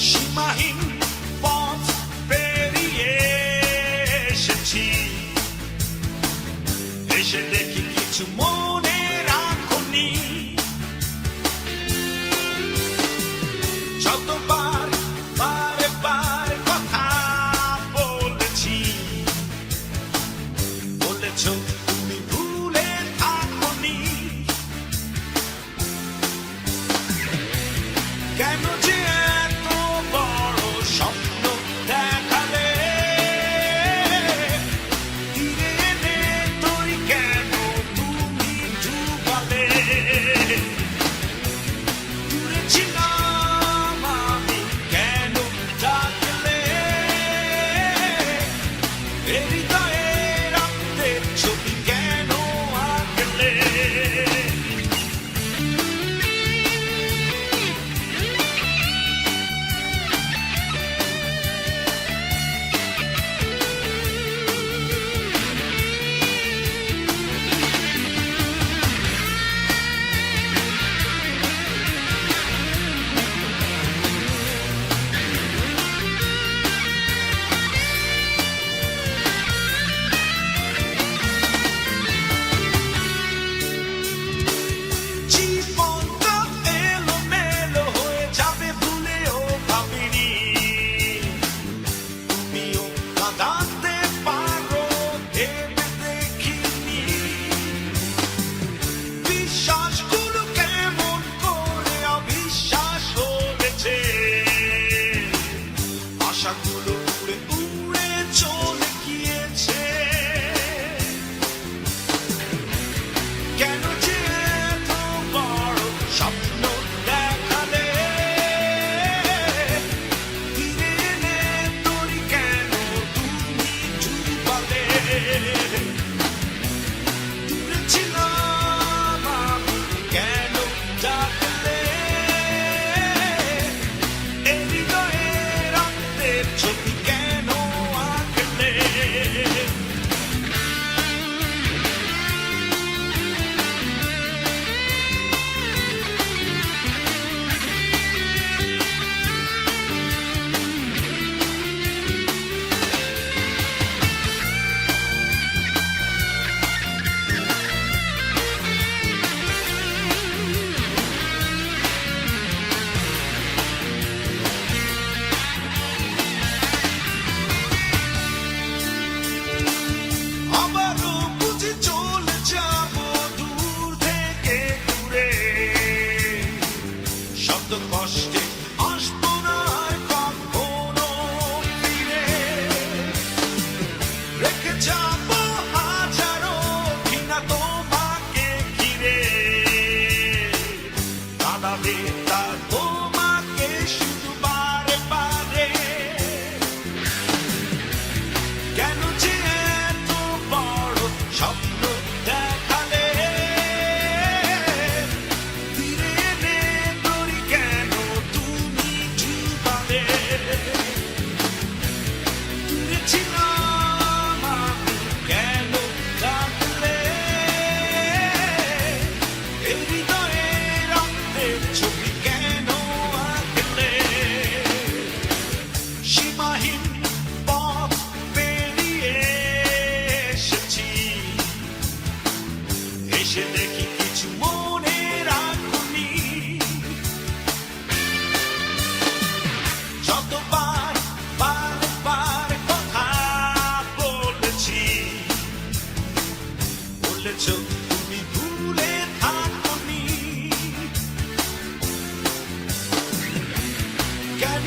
সীমাহীন পথ পেরিয়ে এসেছি, এসে দেখি কিছু মনে রাখনি। যতবার বারে বারে কথা বলেছি, বলেছ তুমি ভুলে থাকনি। কেন যে এত বড় স্বপ্ন দেখালে, তীরে এনে তরি কেন তুমি ডুবালে। দূরে ছিলাম আমি, কেন ডাকলে, হৃদয়ে রক্তের ছবি কেন আঁকলে। জীবনটা এলোমেলো হয়ে যাবে ভুলেও ভাবিনি, তুমিও কাঁদাতে পারো ভেবে দেখিনি। বিশ্বাসগুলো কেমন করে অবিশ্বাস হয়েছে, আশাগুলো উড়ে উড়ে চলে গিয়েছে। কেন যে এত বড় স্বপ্ন দেখালে, তীরে এনে তরি কেন তুমি ডুবালে। দূরে ছিলাম আমি, কেন ডাকলে, হৃদয়ে রক্তের ছবি কেন আঁকলে। আবারও বুঝি চলে যাব দূর থেকে দূরে, শব্দ কষ্টে আসবো না আর কখনো ফিরে। রেখে যাব হাজারো ঘৃণা তোমাকে ঘিরে, কাঁদাবে তা তোমাকে শুধু বারে বারে। কেন যে এত বড় স্বপ্ন দেখালে, তীরে এনে তরি কেন তুমি ডুবালে। দূরে ছিলাম আমি, কেন ডাকলে, হৃদয়ে রক্তের ছবি কেন আঁকলে। সীমাহীন পথ পেরিয়ে এসেছি, এসে দেখি কিছু মনে রাখনি। যতবার বারে বারে কথা বলেছি, বলেছ তুমি ভুলে থাকনি। কেন